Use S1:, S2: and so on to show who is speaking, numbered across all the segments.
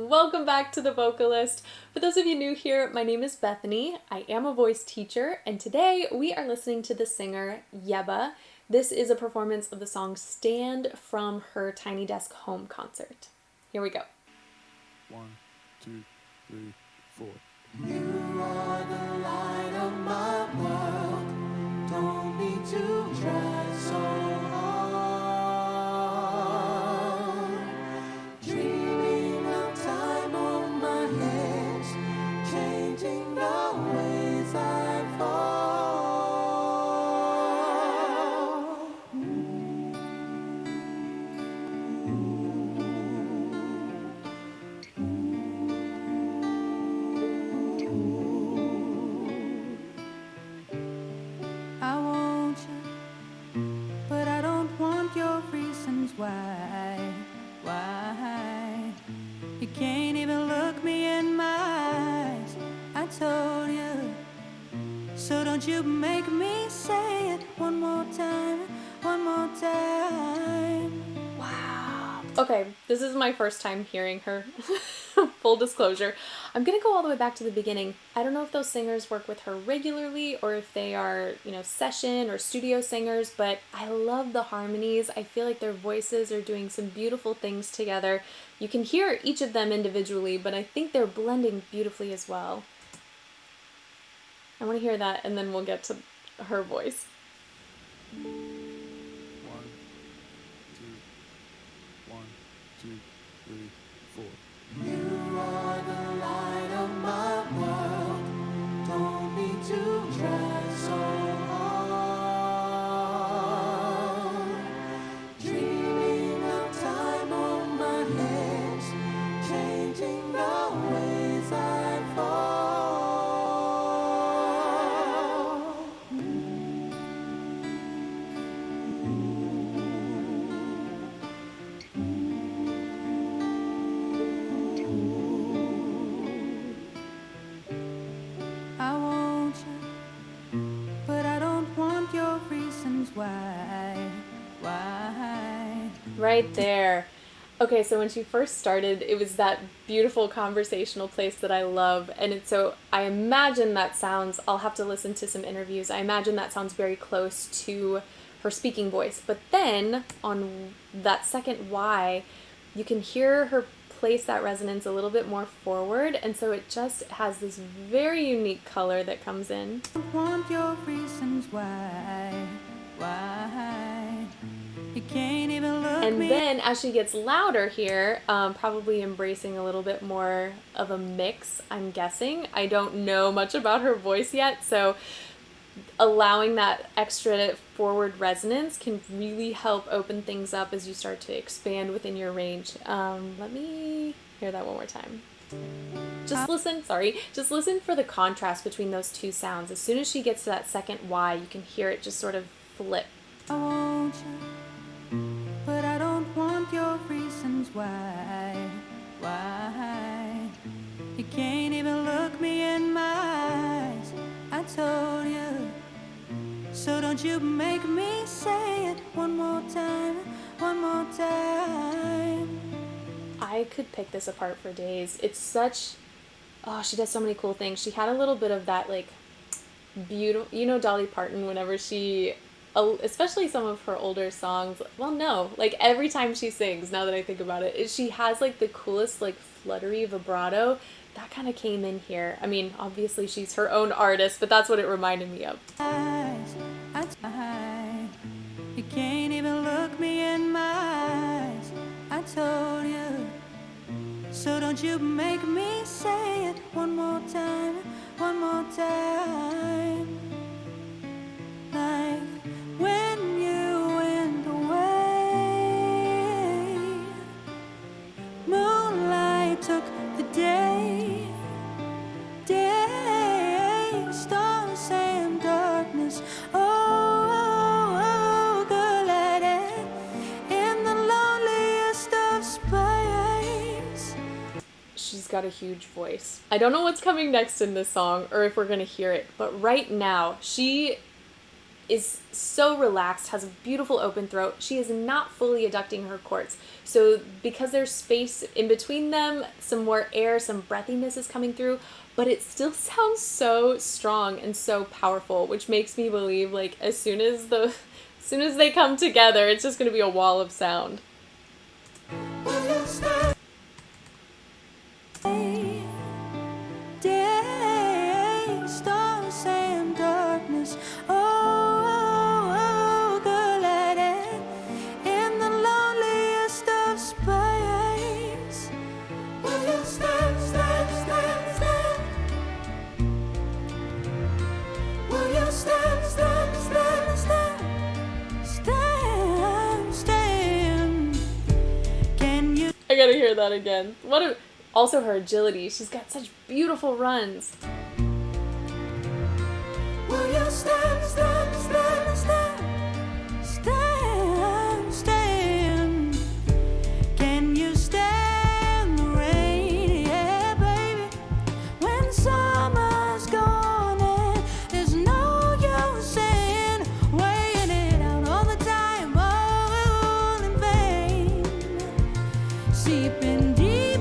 S1: Welcome back to The Vocalist. For those of you new here, my name is Bethany. I am a voice teacher, and today we are listening to the singer Yebba. This is a performance of the song Stand from her Tiny Desk home concert. Here we go.
S2: 1, 2, 3, 4.
S3: You are the light of my world. Don't need to try so hard. Dreaming of time on my hands, changing the ways I fall.
S4: I want you, but I don't want your reasons why. You can't even look me in my eyes. I told you, so don't you make me say it one more time.
S1: Wow. Okay, this is my first time hearing her. Full disclosure. I'm gonna go all the way back to the beginning. I don't know if those singers work with her regularly or if they are, session or studio singers, but I love the harmonies. I feel like their voices are doing some beautiful things together. You can hear each of them individually, but I think they're blending beautifully as well. I want to hear that, and then we'll get to her voice.
S2: 1, 2, 3, 4.
S3: You are the light of my world. Don't need to try so hard. Dreaming of time on my hands, changing the ways I fall.
S4: I want you, but I don't want your reasons why.
S1: Right there. Okay, so when she first started, it was that beautiful conversational place that I love. And so I imagine that sounds, I'll have to listen to some interviews. I imagine that sounds very close to her speaking voice. But then on that second Y, you can hear her place that resonance a little bit more forward. And so it just has this very unique color that comes in.
S4: I don't want your reasons why. You can't even look
S1: And
S4: me.
S1: then as she gets louder here, probably embracing a little bit more of a mix, I'm guessing. I don't know much about her voice yet, so allowing that extra forward resonance can really help open things up as you start to expand within your range. Let me hear that one more time. Just listen for the contrast between those two sounds. As soon as she gets to that second Y, you can hear it just sort of flip.
S4: I want you, but I don't want your reasons why. You can't even look me in my eyes. I told you, so don't you make me say it one more time.
S1: I could pick this apart for days. It's such, she does so many cool things. She had a little bit of that beautiful, Dolly Parton, whenever she, especially some of her older songs, every time she sings, now that I think about it, she has the coolest fluttery vibrato. That kind of came in here. I mean, obviously she's her own artist, but that's what it reminded me of.
S4: You can't even look me in my eyes. I told you, so don't you make me say it one more time. Like when you went away, moonlight took the day, stars and darkness. Oh, good light in the loneliest of space.
S1: She's got a huge voice. I don't know what's coming next in this song or if we're gonna hear it, but right now she is so relaxed, has a beautiful open throat. She is not fully adducting her cords. So because there's space in between them, some more air, some breathiness is coming through, but it still sounds so strong and so powerful, which makes me believe like as soon as they come together, it's just going to be a wall of sound.
S4: Day, stars and darkness. Oh, good lady, in the loneliest of space. Will you stand, stand, stand, stand? Will you stand, stand, stand, stand? Stand, stand. Can you?
S1: I gotta hear that again. Also her agility. She's got such beautiful runs.
S4: Will you stand, stand, stand, stand? Stand, stand. Can you stand the rain? Yeah, baby. When summer's gone and there's no use in weighing it out all the time, all in vain. Seeping deeper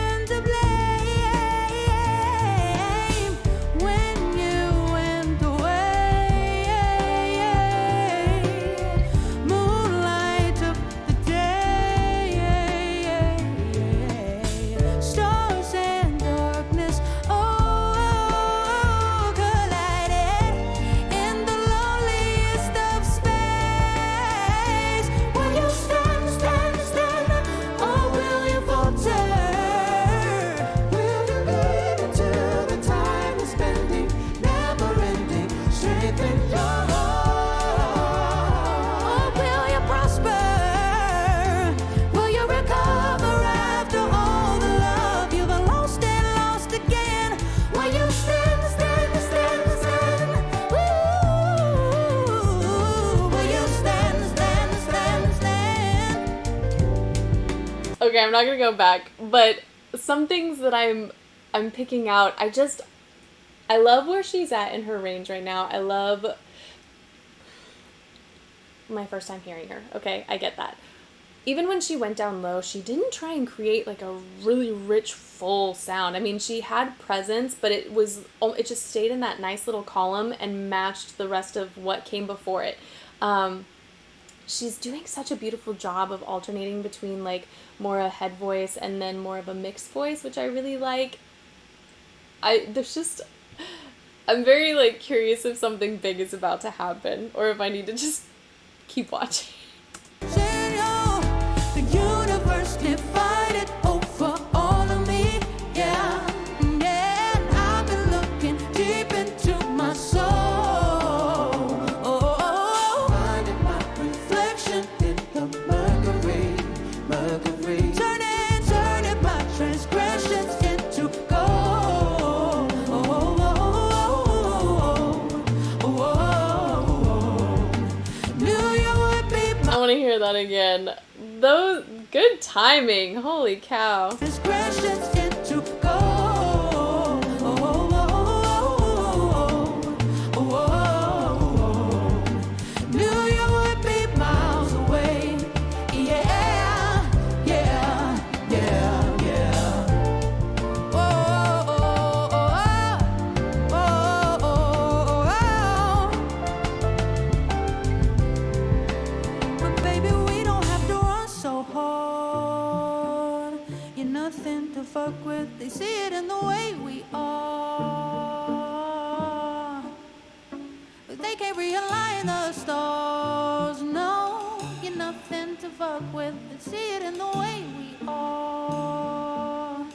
S4: into blame when you went away. Moonlight took the day. Stars and darkness, oh, collided in the loneliest of space. Will you stand, stand, stand, or will you falter?
S3: Will you live until the time is spending, never ending, strengthen your
S4: Or
S3: heart?
S4: will you prosper? Will you recover after all the love you've lost and lost again? Will you stand, stand, stand, stand? Ooh, will you stand, stand, stand, stand?
S1: Okay, I'm not gonna go back, but some things that I'm picking out, I love where she's at in her range right now. I love my first time hearing her. Okay, I get that. Even when she went down low, she didn't try and create like a really rich, full sound. I mean, she had presence, but it just stayed in that nice little column and matched the rest of what came before it. She's doing such a beautiful job of alternating between like more a head voice and then more of a mixed voice, which I really like. I'm very like curious if something big is about to happen or if I need to just keep watching.
S4: Señor, the universe divided over all of me. Yeah, yeah, and I've been looking deep into my soul.
S3: Finding my reflection in the mercury, mercury.
S4: Turning my transgressions into gold. Knew you would be
S1: I want to hear that again. Those good timing. Holy cow.
S4: transgressions into gold. Knew you would be miles away. Yeah, yeah, yeah, yeah. But baby, we don't have to run so hard. You're nothing to fuck with. They see it in the way we are. But they can't realign the stars. No, you're nothing to fuck with. They see it in the way we are.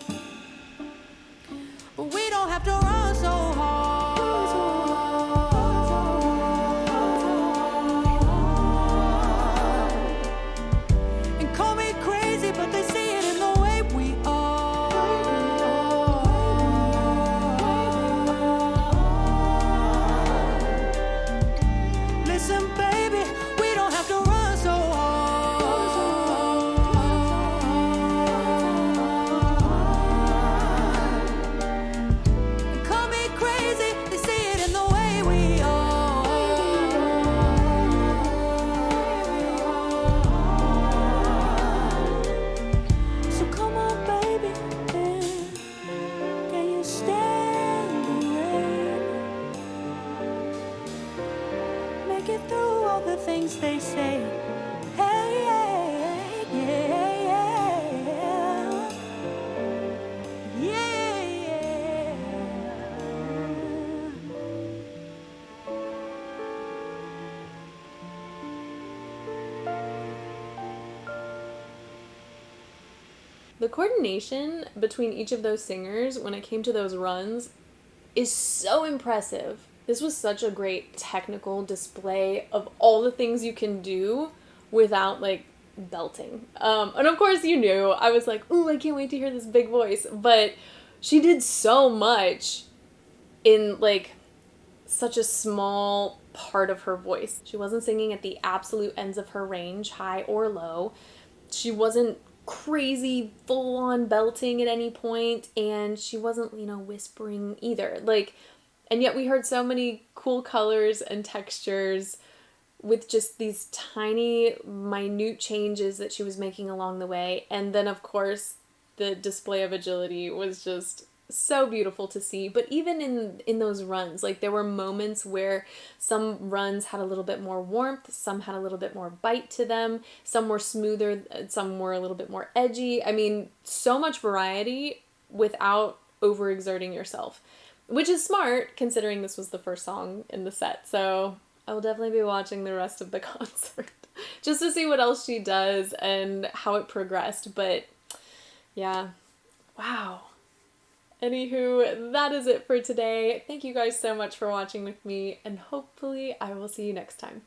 S4: But we don't have to run so hard. And call me crazy, but they see it in the way we are. Listen, baby, we don't have to run so hard.
S1: The coordination between each of those singers when it came to those runs is so impressive. This was such a great technical display of all the things you can do without like belting. And of course you knew, I was like, ooh, I can't wait to hear this big voice. But she did so much in like such a small part of her voice. She wasn't singing at the absolute ends of her range, high or low. She wasn't crazy full on belting at any point, and she wasn't, you know, whispering either. Like, and yet we heard so many cool colors and textures with just these tiny, minute changes that she was making along the way. And then, of course, the display of agility was just so beautiful to see. But even in those runs, like, there were moments where some runs had a little bit more warmth, some had a little bit more bite to them, some were smoother, some were a little bit more edgy. I mean, so much variety without overexerting yourself, which is smart considering this was the first song in the set. So I will definitely be watching the rest of the concert just to see what else she does and how it progressed. But yeah, wow. Anywho, that is it for today. Thank you guys so much for watching with me, and hopefully I will see you next time.